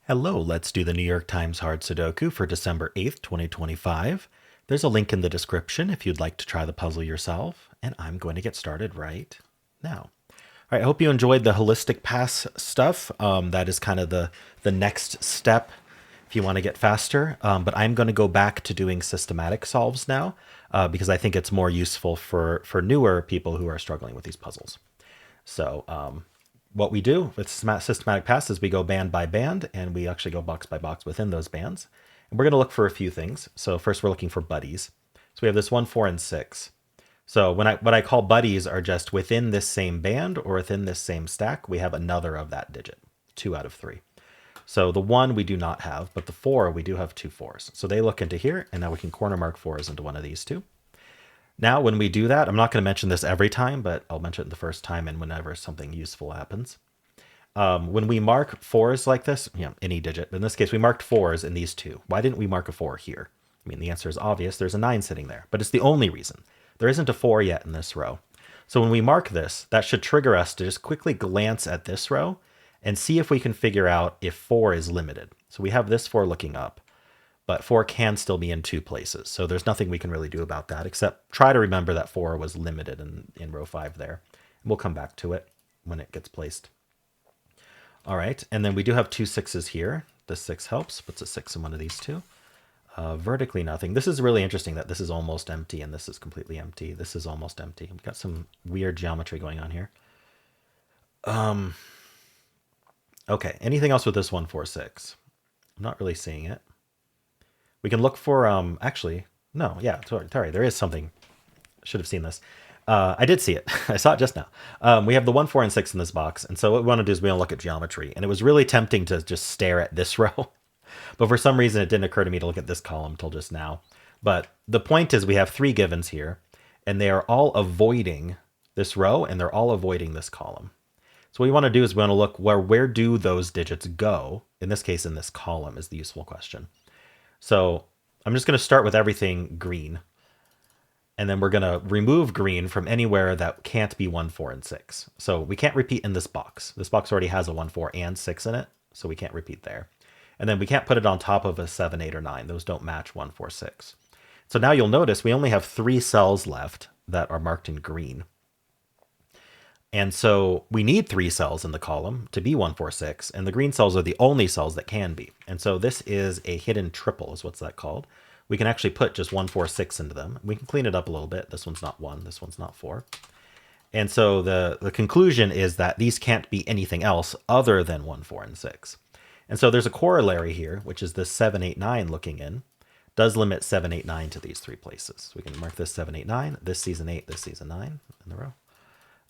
Hello, let's do the New York Times Hard Sudoku for December 8th, 2025. There's a link in the description if you'd like to try the puzzle yourself, and I'm going to get started right now. All right, I hope you enjoyed the holistic pass stuff. That is kind of the next step if you want to get faster. But I'm going to go back to doing systematic solves now because I think it's more useful for newer people who are struggling with these puzzles. So what we do with systematic pass is we go band by band, and we actually go box by box within those bands. And we're going to look for a few things. So first we're looking for buddies. So we have this 1, 4, and 6. So what I call buddies are just within this same band or within this same stack, we have another of that digit, 2 out of 3. So the 1 we do not have, but the 4 we do have 2 4s. So they look into here, and now we can corner mark 4s into one of these two. Now, when we do that, I'm not going to mention this every time, but I'll mention it the first time and whenever something useful happens. When we mark 4s like this, any digit, but in this case, we marked 4s in these two. Why didn't we mark a 4 here? I mean, the answer is obvious. There's a 9 sitting there, but it's the only reason. There isn't a 4 yet in this row. So when we mark this, that should trigger us to just quickly glance at this row and see if we can figure out if 4 is limited. So we have this 4 looking up, but 4 can still be in 2 places. So there's nothing we can really do about that except try to remember that 4 was limited in row 5 there. We'll come back to it when it gets placed. All right, and then we do have 2 6s here. The 6 helps, puts a 6 in one of these two. Vertically nothing. This is really interesting that this is almost empty and this is completely empty. This is almost empty. We've got some weird geometry going on here. Okay, anything else with this 1, 4, 6? I'm not really seeing it. We can look for, actually, no, yeah, sorry, there is something. Should have seen this. I did see it. I saw it just now. We have the 1, 4, and 6 in this box. And so what we want to do is we want to look at geometry. And it was really tempting to just stare at this row. But for some reason, it didn't occur to me to look at this column until just now. But the point is we have 3 givens here. And they are all avoiding this row. And they're all avoiding this column. So what we want to do is we want to look where do those digits go? In this case, in this column is the useful question. So I'm just going to start with everything green. And then we're going to remove green from anywhere that can't be 1, 4, and 6. So we can't repeat in this box. This box already has a 1, 4, and 6 in it, so we can't repeat there. And then we can't put it on top of a 7, 8, or 9. Those don't match 1, 4, 6. So now you'll notice we only have 3 cells left that are marked in green. And so we need 3 cells in the column to be 1, 4, 6, and the green cells are the only cells that can be. And so this is a hidden triple is what's that called. We can actually put just 1, 4, 6 into them. We can clean it up a little bit. This one's not 1, this one's not 4. And so the conclusion is that these can't be anything else other than 1, 4, and 6. And so there's a corollary here, which is this 7, 8, 9 looking in, does limit 7, 8, 9 to these 3 places. We can mark this 7, 8, 9, this sees an 8, this sees a 9 in the row.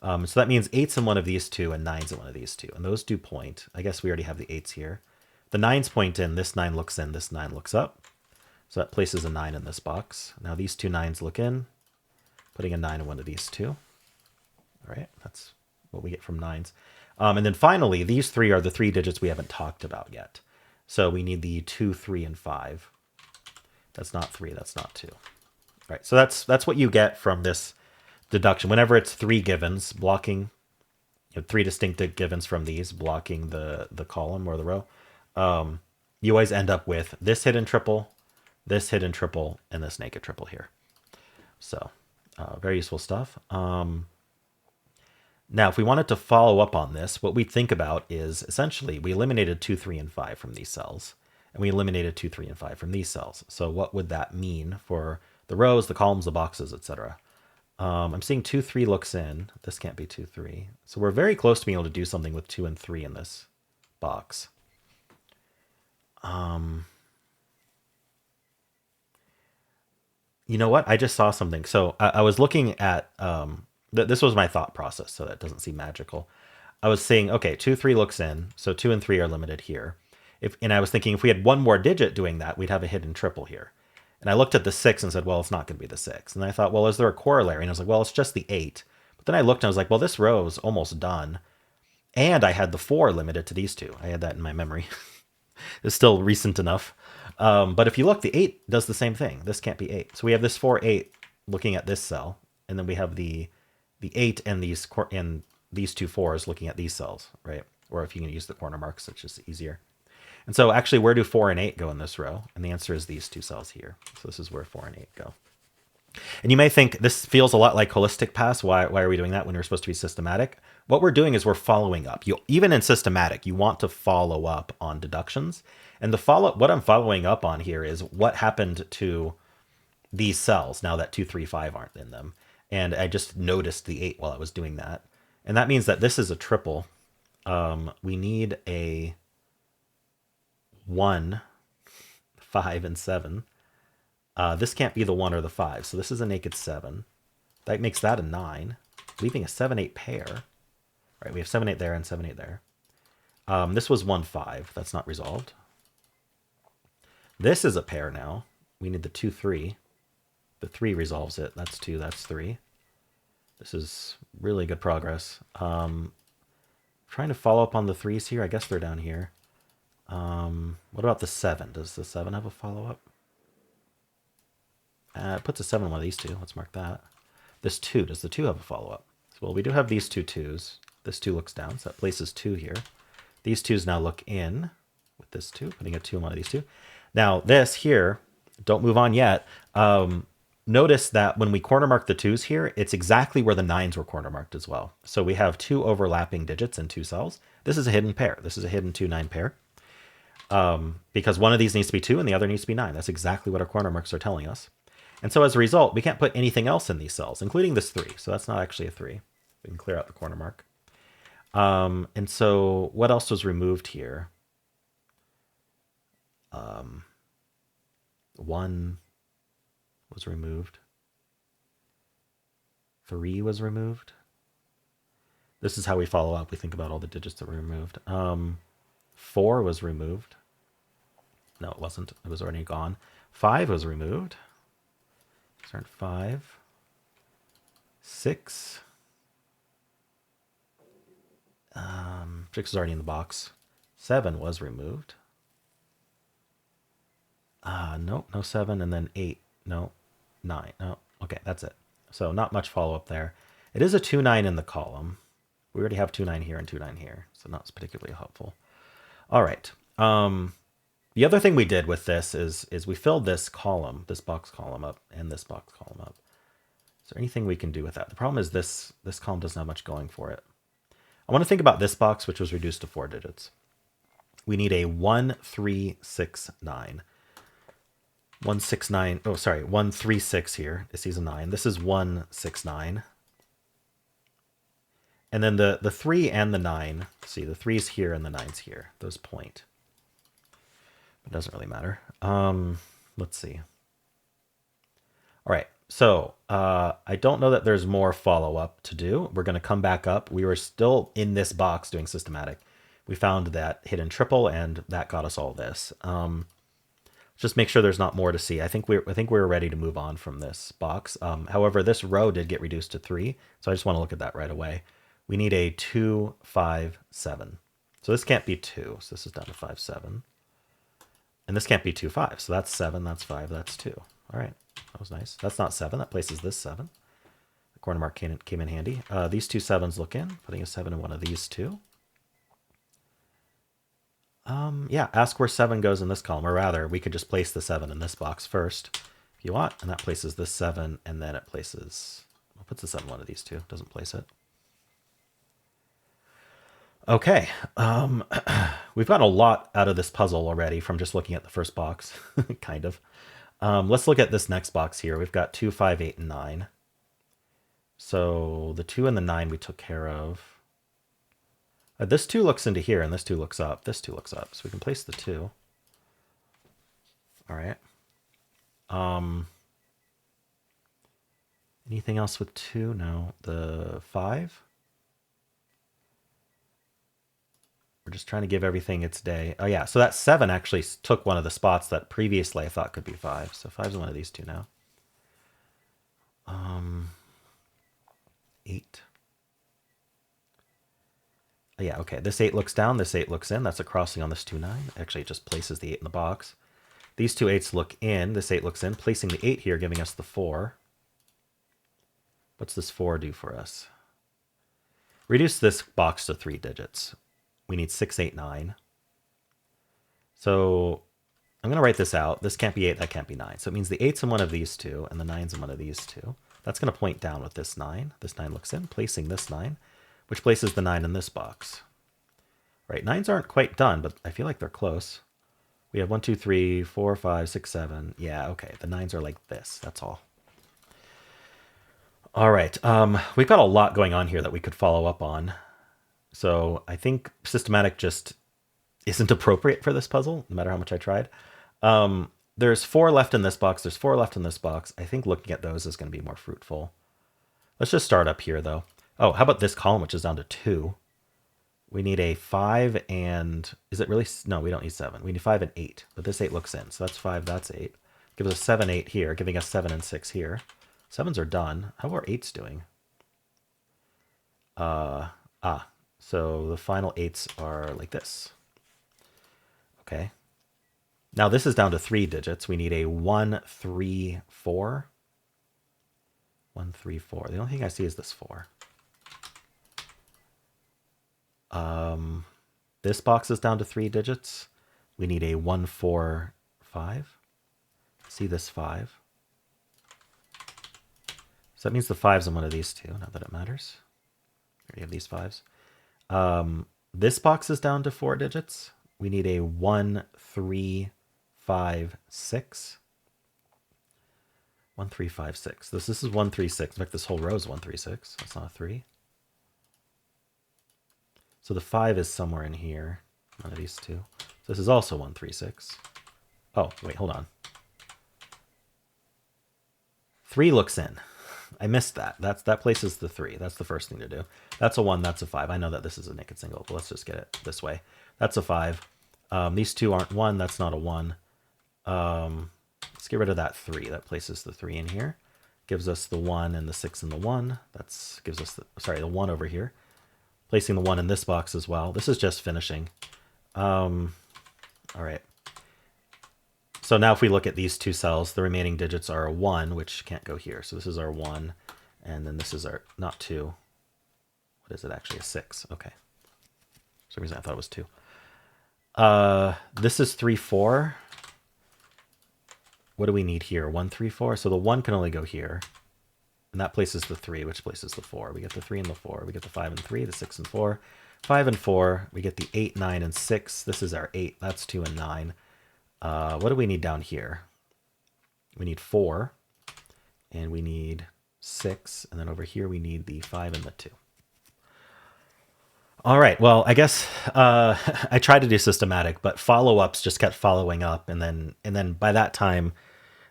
So that means 8's in one of these two and 9's in one of these two. And those do point. I guess we already have the 8's here. The 9's point in, this 9 looks in, this 9 looks up. So that places a 9 in this box. Now these 2 9's look in, putting a 9 in one of these two. All right, that's what we get from 9's. And then finally, these 3 are the 3 digits we haven't talked about yet. So we need the 2, 3, and 5. That's not 3, that's not 2. All right, so that's what you get from this deduction. Whenever it's 3 givens blocking, 3 distinct givens from these blocking the column or the row, you always end up with this hidden triple, and this naked triple here. So very useful stuff. Now, if we wanted to follow up on this, what we think about is essentially we eliminated 2, 3, and 5 from these cells, and we eliminated 2, 3, and 5 from these cells. So what would that mean for the rows, the columns, the boxes, etc.? I'm seeing 2, 3 looks in. This can't be 2, 3. So we're very close to being able to do something with 2 and 3 in this box. You know what? I just saw something. So I was looking at, this was my thought process, so that doesn't seem magical. I was saying, okay, 2, 3 looks in, so 2 and 3 are limited here. And I was thinking if we had one more digit doing that, we'd have a hidden triple here. And I looked at the 6 and said, well, it's not going to be the 6. And I thought, well, is there a corollary? And I was like, well, it's just the 8. But then I looked and I was like, well, this row is almost done. And I had the 4 limited to these two. I had that in my memory. It's still recent enough. But if you look, the 8 does the same thing. This can't be 8. So we have this 4, 8 looking at this cell. And then we have the 8 and these 2 4s looking at these cells, right? Or if you can use the corner marks, it's just easier. And so actually, where do 4 and 8 go in this row? And the answer is these two cells here. So this is where 4 and 8 go. And you may think this feels a lot like holistic pass. Why are we doing that when we're supposed to be systematic? What we're doing is we're following up. Even in systematic, you want to follow up on deductions. And what I'm following up on here is what happened to these cells now that 2, 3, 5 aren't in them. And I just noticed the 8 while I was doing that. And that means that this is a triple. We need a 1, 5, and 7. This can't be the 1 or the 5, so this is a naked 7. That makes that a 9, leaving a 7, 8 pair. Right, we have 7, 8 there and 7, 8 there. This was 1, 5. That's not resolved. This is a pair now. We need the 2, 3. The 3 resolves it. That's 2, that's 3. This is really good progress. Trying to follow up on the 3s here. I guess they're down here. What about the 7? Does the 7 have a follow-up? It puts a 7 on one of these two. Let's mark that. This 2, does the 2 have a follow-up? Well, we do have these two 2s. This 2 looks down, so that places 2 here. These 2s now look in with this 2, putting a 2 on one of these two. Now, this here, don't move on yet. Notice that when we corner mark the 2s here, it's exactly where the 9s were corner marked as well. So we have 2 overlapping digits in 2 cells. This is a hidden pair. This is a hidden 2, 9 pair. Because one of these needs to be 2 and the other needs to be 9. That's exactly what our corner marks are telling us. And so as a result, we can't put anything else in these cells, including this 3. So that's not actually a 3. We can clear out the corner mark. And so what else was removed here? 1 was removed. 3 was removed. This is how we follow up. We think about all the digits that were removed. 4 was removed. No, it wasn't. It was already gone. 5 was removed. Start 5. 6. 6 is already in the box. 7 was removed. Nope, no 7. And then 8. No, 9. No, okay, that's it. So not much follow-up there. It is a 2, 9 in the column. We already have 2, 9 here and 2, 9 here, so not particularly helpful. All right. The other thing we did with this is we filled this column, this box column up, and this box column up. Is there anything we can do with that? The problem is this column doesn't have much going for it. I want to think about this box, which was reduced to 4 digits. We need a 1, 3, 6, 9. 1, 6, 9. Oh, sorry, 1, 3, 6 here. This is a 9. This is 1, 6, 9. And then the 3 and the 9. See, the 3's here and the 9's here. Those point. It doesn't really matter. Let's see. All right. So I don't know that there's more follow-up to do. We're going to come back up. We were still in this box doing systematic. We found that hidden triple, and that got us all this. Just make sure there's not more to see. I think we're ready to move on from this box. However, this row did get reduced to 3, so I just want to look at that right away. We need a 2, 5, 7. So this can't be 2, so this is down to 5, 7. And this can't be 2, 5, so that's 7, that's 5, that's 2. All right, that was nice. That's not 7, that places this 7. The corner mark came in handy. These two 7s look in, putting a 7 in one of these two. Yeah, ask where 7 goes in this column, or rather, we could just place the 7 in this box first, if you want, and that places this 7, and then it places, well, puts the 7 in one of these two, doesn't place it. Okay, we've gotten a lot out of this puzzle already from just looking at the first box, kind of. Let's look at this next box here. We've got 2, 5, 8, and 9. So the 2 and the 9 we took care of. This 2 looks into here, and this 2 looks up. This 2 looks up, so we can place the 2. All right. Anything else with 2? No. The 5? We're just trying to give everything its day. Oh, yeah. So that 7 actually took one of the spots that previously I thought could be 5. So 5's in one of these two now. 8. Oh, yeah, okay. This 8 looks down. This 8 looks in. That's a crossing on this 2, 9. Actually, it just places the 8 in the box. These two 8s look in. This 8 looks in. Placing the 8 here, giving us the 4. What's this 4 do for us? Reduce this box to 3 digits. We need 6, 8, 9. So I'm going to write this out. This can't be 8, that can't be 9. So it means the 8's in one of these two, and the 9's in one of these two. That's going to point down with this 9. This 9 looks in, placing this 9, which places the 9 in this box. Right, 9s aren't quite done, but I feel like they're close. We have 1, 2, 3, 4, 5, 6, 7. Yeah, okay, the 9s are like this, that's all. All right, we've got a lot going on here that we could follow up on. So I think systematic just isn't appropriate for this puzzle, no matter how much I tried. There's 4 left in this box. There's 4 left in this box. I think looking at those is going to be more fruitful. Let's just start up here, though. Oh, how about this column, which is down to 2? We need a 5 and... Is it really... No, we don't need 7. We need 5 and 8. But this 8 looks in. So that's 5, that's 8. Gives us 7, 8 here, giving us 7 and 6 here. 7s are done. How are 8s doing? So the final 8s are like this. Okay. Now this is down to 3 digits. We need a 1, 3, 4. 1, 3, 4. The only thing I see is this 4. This box is down to 3 digits. We need a 1, 4, 5. See this 5. So that means the 5's in one of these two, not that it matters. We already have these 5s. This box is down to 4 digits. We need a 1, 3, 5, 6. 1, 3, 5, 6. This is 1, 3, 6. In fact, this whole row is 1, 3, 6. That's not a 3. So the 5 is somewhere in here. One of these two. So this is also 1, 3, 6. Oh, wait, hold on. 3 looks in. I missed that. That places the 3. That's the first thing to do. That's a 1, that's a 5. I know that this is a naked single, but let's just get it this way. That's a 5. These two aren't 1. That's not a 1. Let's get rid of that 3. That places the 3 in here. Gives us the 1 and the 6 and the 1. That's gives us the 1 over here. Placing the 1 in this box as well. This is just finishing. All right. So now if we look at these two cells, the remaining digits are a 1, which can't go here. So this is our 1, and then this is our, not 2. What is it actually? A 6. Okay. For some reason I thought it was 2. This is 3, 4. What do we need here? 1, 3, 4. So the 1 can only go here. And that places the 3, which places the 4. We get the 3 and the 4. We get the 5 and 3, the 6 and 4. 5 and 4. We get the 8, 9, and 6. This is our 8. That's 2 and 9. What do we need down here? We need 4. And we need 6. And then over here we need the 5 and the 2. All right. Well, I guess I tried to do systematic, but follow-ups just kept following up. And then by that time,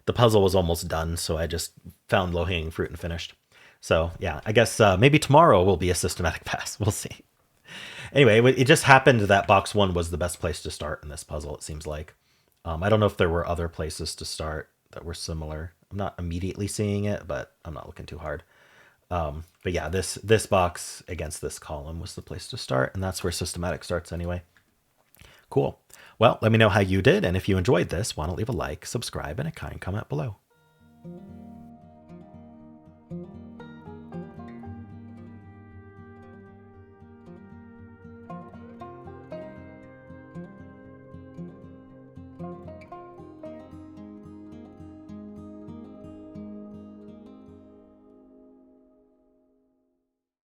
the puzzle was almost done, so I just found low-hanging fruit and finished. So yeah, I guess maybe tomorrow will be a systematic pass. We'll see. Anyway, it just happened that box 1 was the best place to start in this puzzle, it seems like. I don't know if there were other places to start that were similar. I'm not immediately seeing it, but I'm not looking too hard. But yeah, this box against this column was the place to start, and that's where systematic starts anyway. Cool. Well, let me know how you did, and if you enjoyed this, why don't leave a like, subscribe, and a kind comment below.